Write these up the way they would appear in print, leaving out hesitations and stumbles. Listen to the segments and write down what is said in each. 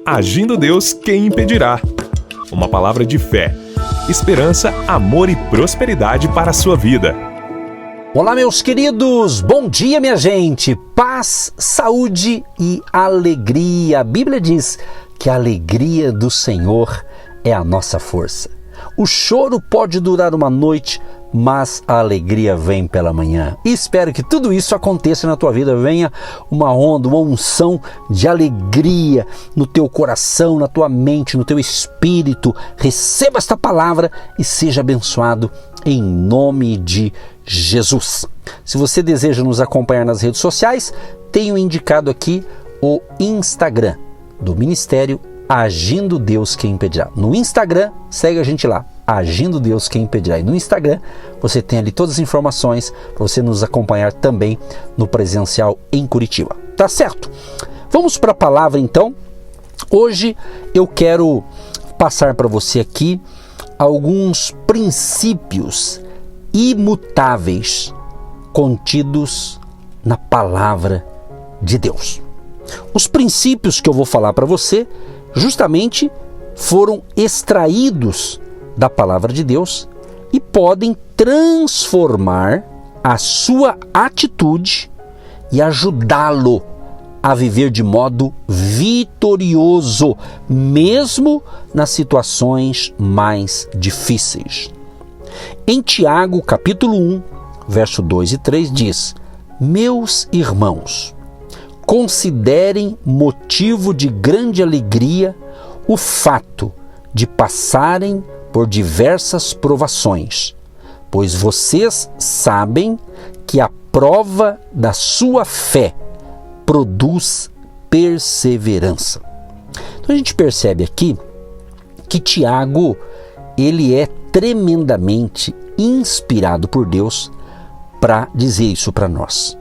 Agindo Deus, quem impedirá? Uma palavra de fé, esperança, amor e prosperidade para a sua vida. Olá, meus queridos, bom dia, minha gente, paz, saúde e alegria. A Bíblia diz que a alegria do Senhor é a nossa força. O choro pode durar uma noite, mas a alegria vem pela manhã. E espero que tudo isso aconteça na tua vida, venha uma onda, uma unção de alegria no teu coração, na tua mente, no teu espírito. Receba esta palavra e seja abençoado em nome de Jesus. Se você deseja nos acompanhar nas redes sociais, tenho indicado aqui o Instagram do Ministério Agindo Deus Quem Impedirá. No Instagram, segue a gente lá, Agindo Deus Quem Impedirá. E no Instagram você tem ali todas as informações para você nos acompanhar também no presencial em Curitiba. Tá certo? Vamos para a palavra então. Hoje eu quero passar para você aqui alguns princípios imutáveis contidos na palavra de Deus. Os princípios que eu vou falar para você justamente foram extraídos da palavra de Deus e podem transformar a sua atitude e ajudá-lo a viver de modo vitorioso, mesmo nas situações mais difíceis. Em Tiago, capítulo 1, verso 2 e 3 diz: Meus irmãos, considerem motivo de grande alegria o fato de passarem por diversas provações, pois vocês sabem que a prova da sua fé produz perseverança. Então a gente percebe aqui que Tiago, ele é tremendamente inspirado por Deus para dizer isso para nós.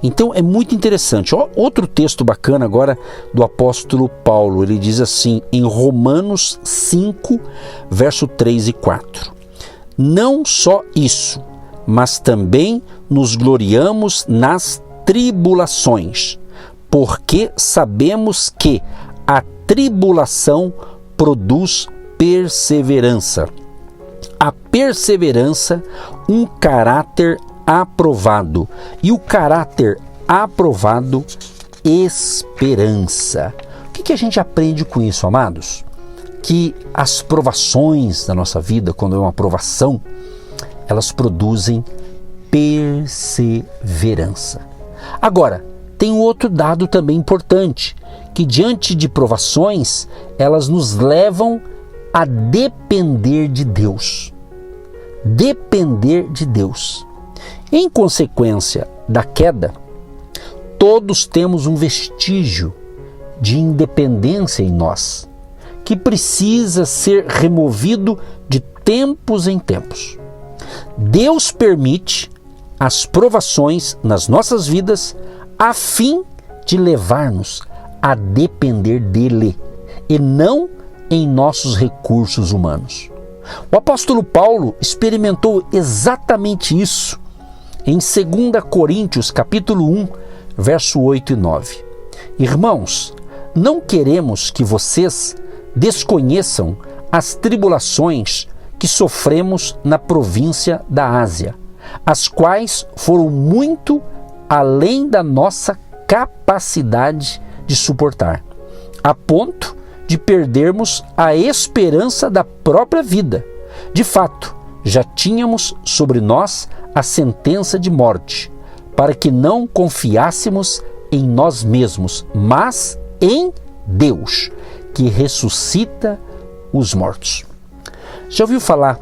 Então é muito interessante. Outro texto bacana agora do apóstolo Paulo, ele diz assim em Romanos 5, verso 3 e 4. Não só isso, mas também nos gloriamos nas tribulações, porque sabemos que a tribulação produz perseverança. A perseverança, um caráter aprovado, e o caráter aprovado, esperança. O que a gente aprende com isso, amados? Que as provações da nossa vida, quando é uma provação, elas produzem perseverança. Agora, tem um outro dado também importante, que diante de provações, elas nos levam a depender de Deus. Depender de Deus. Em consequência da queda, todos temos um vestígio de independência em nós, que precisa ser removido de tempos em tempos. Deus permite as provações nas nossas vidas a fim de levar-nos a depender dele e não em nossos recursos humanos. O apóstolo Paulo experimentou exatamente isso em 2 Coríntios, capítulo 1, verso 8 e 9. Irmãos, não queremos que vocês desconheçam as tribulações que sofremos na província da Ásia, as quais foram muito além da nossa capacidade de suportar, a ponto de perdermos a esperança da própria vida. De fato, já tínhamos sobre nós a sentença de morte, para que não confiássemos em nós mesmos, mas em Deus, que ressuscita os mortos. Já ouviu falar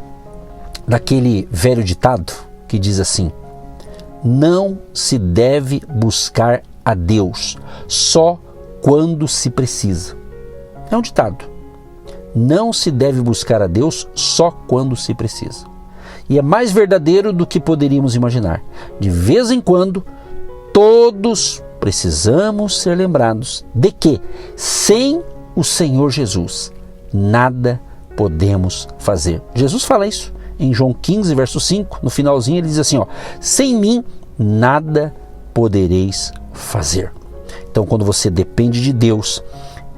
daquele velho ditado que diz assim: não se deve buscar a Deus só quando se precisa? É um ditado. Não se deve buscar a Deus só quando se precisa. E é mais verdadeiro do que poderíamos imaginar. De vez em quando, todos precisamos ser lembrados de que, sem o Senhor Jesus, nada podemos fazer. Jesus fala isso em João 15, verso 5. No finalzinho ele diz assim, sem mim, nada podereis fazer. Então, quando você depende de Deus,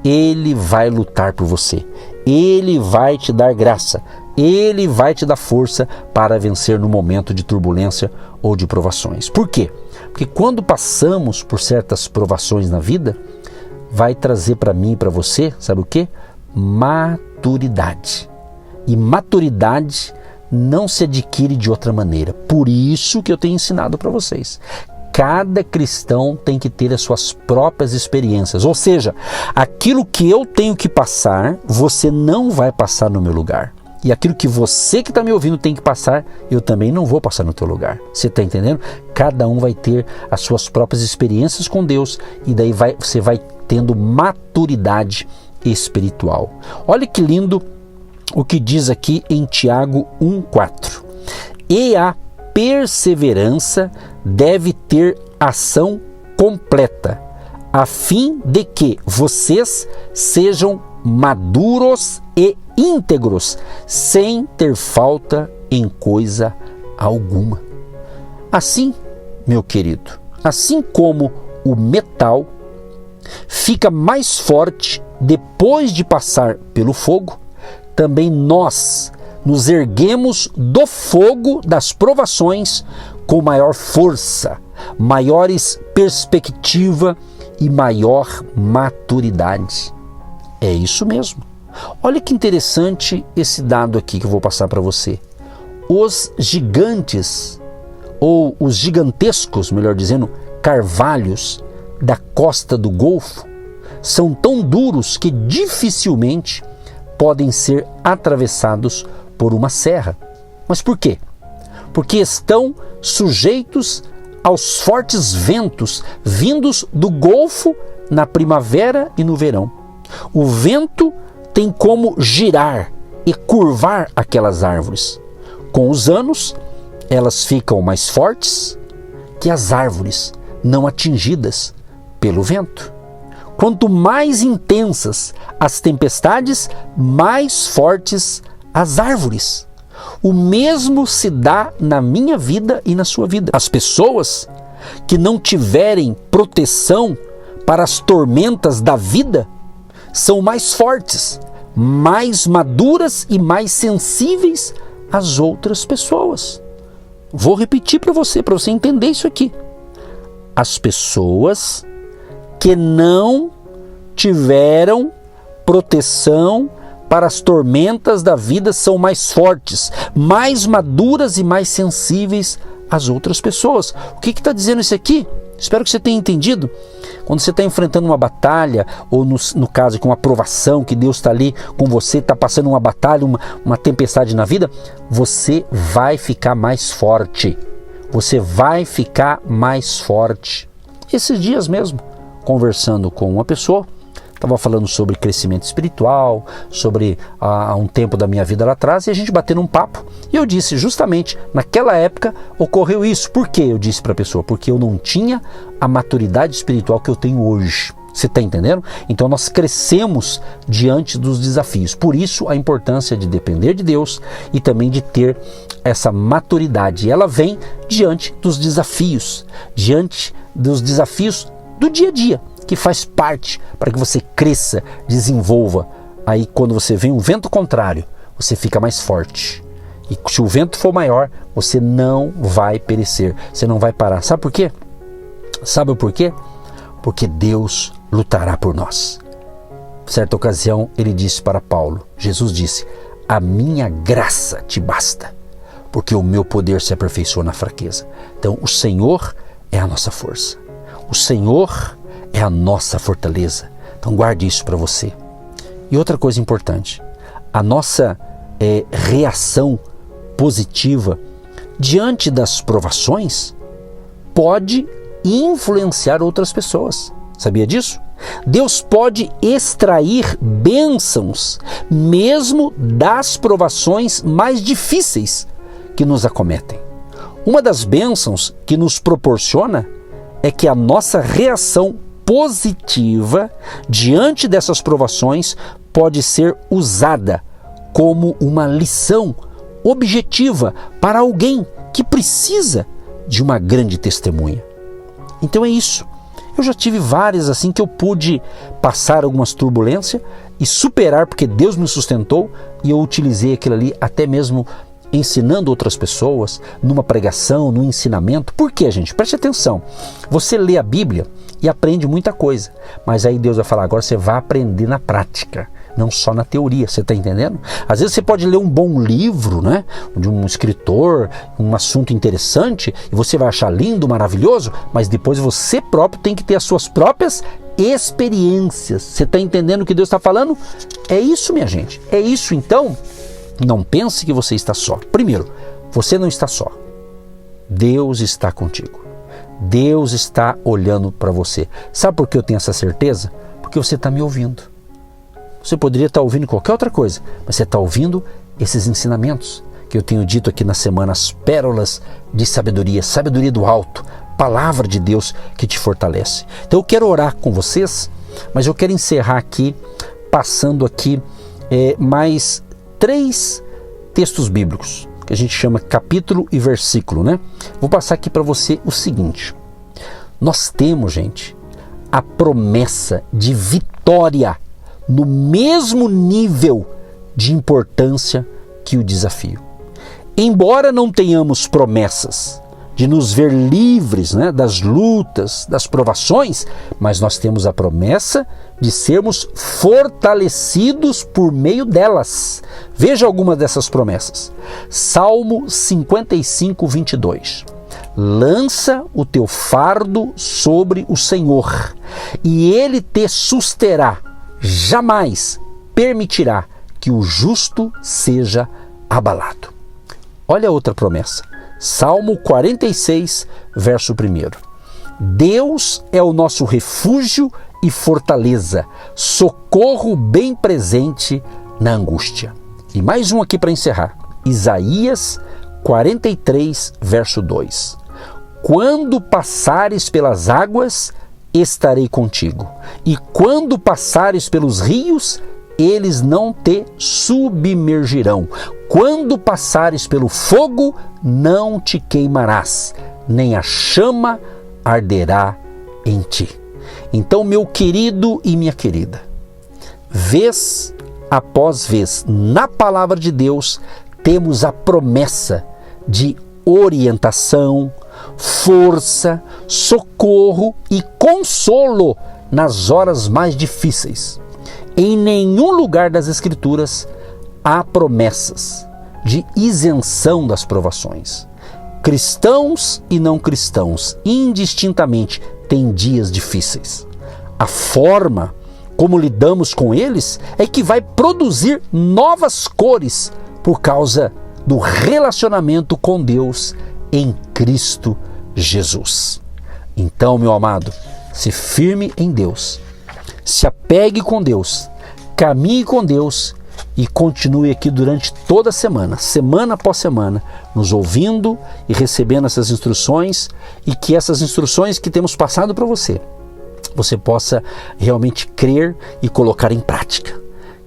Ele vai lutar por você. Ele vai te dar graça. Ele vai te dar força para vencer no momento de turbulência ou de provações. Por quê? Porque quando passamos por certas provações na vida, vai trazer para mim e para você, sabe o quê? Maturidade. E maturidade não se adquire de outra maneira. Por isso que eu tenho ensinado para vocês. Cada cristão tem que ter as suas próprias experiências. Ou seja, aquilo que eu tenho que passar, você não vai passar no meu lugar. E aquilo que você que está me ouvindo tem que passar, eu também não vou passar no teu lugar. Você está entendendo? Cada um vai ter as suas próprias experiências com Deus e daí você vai tendo maturidade espiritual. Olha que lindo o que diz aqui em Tiago 1,4. E a perseverança deve ter ação completa, a fim de que vocês sejam maduros e íntegros, sem ter falta em coisa alguma. Assim, meu querido, assim como o metal fica mais forte depois de passar pelo fogo, também nós nos erguemos do fogo das provações com maior força, maiores perspectiva e maior maturidade. É isso mesmo. Olha que interessante esse dado aqui que eu vou passar para você. Os gigantes, ou os gigantescos, melhor dizendo, carvalhos da costa do Golfo, são tão duros que dificilmente podem ser atravessados por uma serra. Mas por quê? Porque estão sujeitos aos fortes ventos vindos do Golfo na primavera e no verão. O vento tem como girar e curvar aquelas árvores. Com os anos, elas ficam mais fortes que as árvores não atingidas pelo vento. Quanto mais intensas as tempestades, mais fortes as árvores. O mesmo se dá na minha vida e na sua vida. As pessoas que não tiverem proteção para as tormentas da vida são mais fortes, mais maduras e mais sensíveis às outras pessoas. Vou repetir para você entender isso aqui. As pessoas que não tiveram proteção para as tormentas da vida são mais fortes, mais maduras e mais sensíveis às outras pessoas. O que está dizendo isso aqui? Espero que você tenha entendido. Quando você está enfrentando uma batalha, ou no caso com uma provação, que Deus está ali com você, está passando uma batalha, uma tempestade na vida, você vai ficar mais forte. Você vai ficar mais forte. Esses dias mesmo, conversando com uma pessoa, estava falando sobre crescimento espiritual, sobre um tempo da minha vida lá atrás, e a gente batendo um papo, e eu disse justamente, naquela época ocorreu isso. Por que eu disse para a pessoa? Porque eu não tinha a maturidade espiritual que eu tenho hoje. Você está entendendo? Então nós crescemos diante dos desafios. Por isso a importância de depender de Deus e também de ter essa maturidade. E ela vem diante dos desafios do dia a dia, que faz parte para que você cresça, desenvolva. Aí quando você vem um vento contrário, você fica mais forte. E se o vento for maior, você não vai perecer, você não vai parar. Sabe por quê? Sabe o porquê? Porque Deus lutará por nós. Certa ocasião ele disse para Paulo, Jesus disse: a minha graça te basta, porque o meu poder se aperfeiçoa na fraqueza. Então o Senhor é a nossa força. O Senhor é a nossa fortaleza. Então guarde isso para você. E outra coisa importante, a nossa reação positiva diante das provações pode influenciar outras pessoas. Sabia disso? Deus pode extrair bênçãos mesmo das provações mais difíceis que nos acometem. Uma das bênçãos que nos proporciona é que a nossa reação positiva diante dessas provações pode ser usada como uma lição objetiva para alguém que precisa de uma grande testemunha. Então é isso. Eu já tive várias assim que eu pude passar algumas turbulências e superar porque Deus me sustentou e eu utilizei aquilo ali até mesmo ensinando outras pessoas, numa pregação, num ensinamento. Por quê, gente? Preste atenção. Você lê a Bíblia e aprende muita coisa, mas aí Deus vai falar, agora você vai aprender na prática, não só na teoria, você está entendendo? Às vezes você pode ler um bom livro, né, de um escritor, um assunto interessante, e você vai achar lindo, maravilhoso, mas depois você próprio tem que ter as suas próprias experiências. Você está entendendo o que Deus está falando? É isso, minha gente, é isso. Então, não pense que você está só. Primeiro, você não está só. Deus está contigo. Deus está olhando para você. Sabe por que eu tenho essa certeza? Porque você está me ouvindo. Você poderia estar ouvindo qualquer outra coisa, mas você está ouvindo esses ensinamentos que eu tenho dito aqui na semana, as pérolas de sabedoria, sabedoria do alto, palavra de Deus que te fortalece. Então eu quero orar com vocês, mas eu quero encerrar aqui, passando aqui mais 3 textos bíblicos, que a gente chama capítulo e versículo, né? Vou passar aqui para você o seguinte. Nós temos, gente, a promessa de vitória no mesmo nível de importância que o desafio. Embora não tenhamos promessas de nos ver livres, né, das lutas, das provações, mas nós temos a promessa de sermos fortalecidos por meio delas. Veja algumas dessas promessas. Salmo 55, 22. Lança o teu fardo sobre o Senhor, e Ele te susterá. Jamais permitirá que o justo seja abalado. Olha outra promessa. Salmo 46, verso 1. Deus é o nosso refúgio e fortaleza, socorro bem presente na angústia. E mais um aqui para encerrar. Isaías 43, verso 2. Quando passares pelas águas, estarei contigo. E quando passares pelos rios, eles não te submergirão. Quando passares pelo fogo, não te queimarás, nem a chama arderá em ti. Então, meu querido e minha querida, vez após vez, na palavra de Deus, temos a promessa de orientação, força, socorro e consolo nas horas mais difíceis. Em nenhum lugar das Escrituras há promessas de isenção das provações. Cristãos e não cristãos, indistintamente, têm dias difíceis. A forma como lidamos com eles é que vai produzir novas cores por causa do relacionamento com Deus em Cristo Jesus. Então, meu amado, se firme em Deus, se apegue com Deus, caminhe com Deus e continue aqui durante toda a semana, semana após semana, nos ouvindo e recebendo essas instruções, e que essas instruções que temos passado para você possa realmente crer e colocar em prática.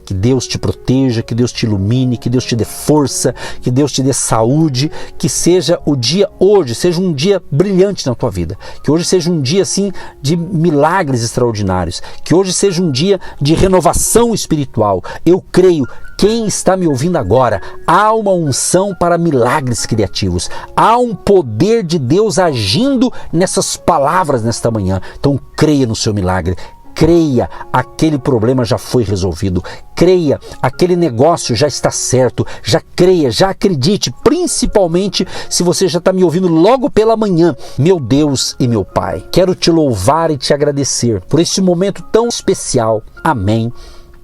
Que Deus te proteja, que Deus te ilumine, que Deus te dê força, que Deus te dê saúde, que seja o dia hoje, seja um dia brilhante na tua vida, que hoje seja um dia assim de milagres extraordinários, que hoje seja um dia de renovação espiritual. Eu creio, quem está me ouvindo agora, há uma unção para milagres criativos, há um poder de Deus agindo nessas palavras nesta manhã. Então creia no seu milagre. Creia, aquele problema já foi resolvido. Creia, aquele negócio já está certo. Já creia, já acredite, principalmente se você já está me ouvindo logo pela manhã. Meu Deus e meu Pai, quero te louvar e te agradecer por esse momento tão especial. Amém.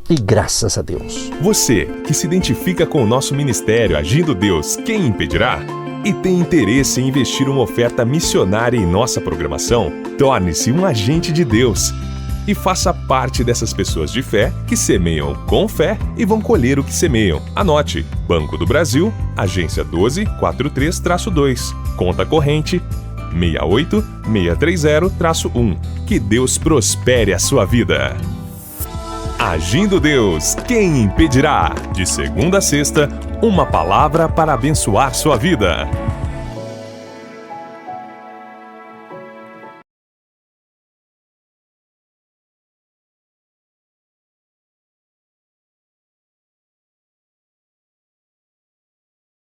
E graças a Deus. Você que se identifica com o nosso ministério Agindo Deus, quem impedirá? E tem interesse em investir uma oferta missionária em nossa programação? Torne-se um agente de Deus e faça parte dessas pessoas de fé que semeiam com fé e vão colher o que semeiam. Anote: Banco do Brasil, agência 1243-2, conta corrente 68630-1. Que Deus prospere a sua vida. Agindo Deus, quem impedirá? De segunda a sexta, uma palavra para abençoar sua vida.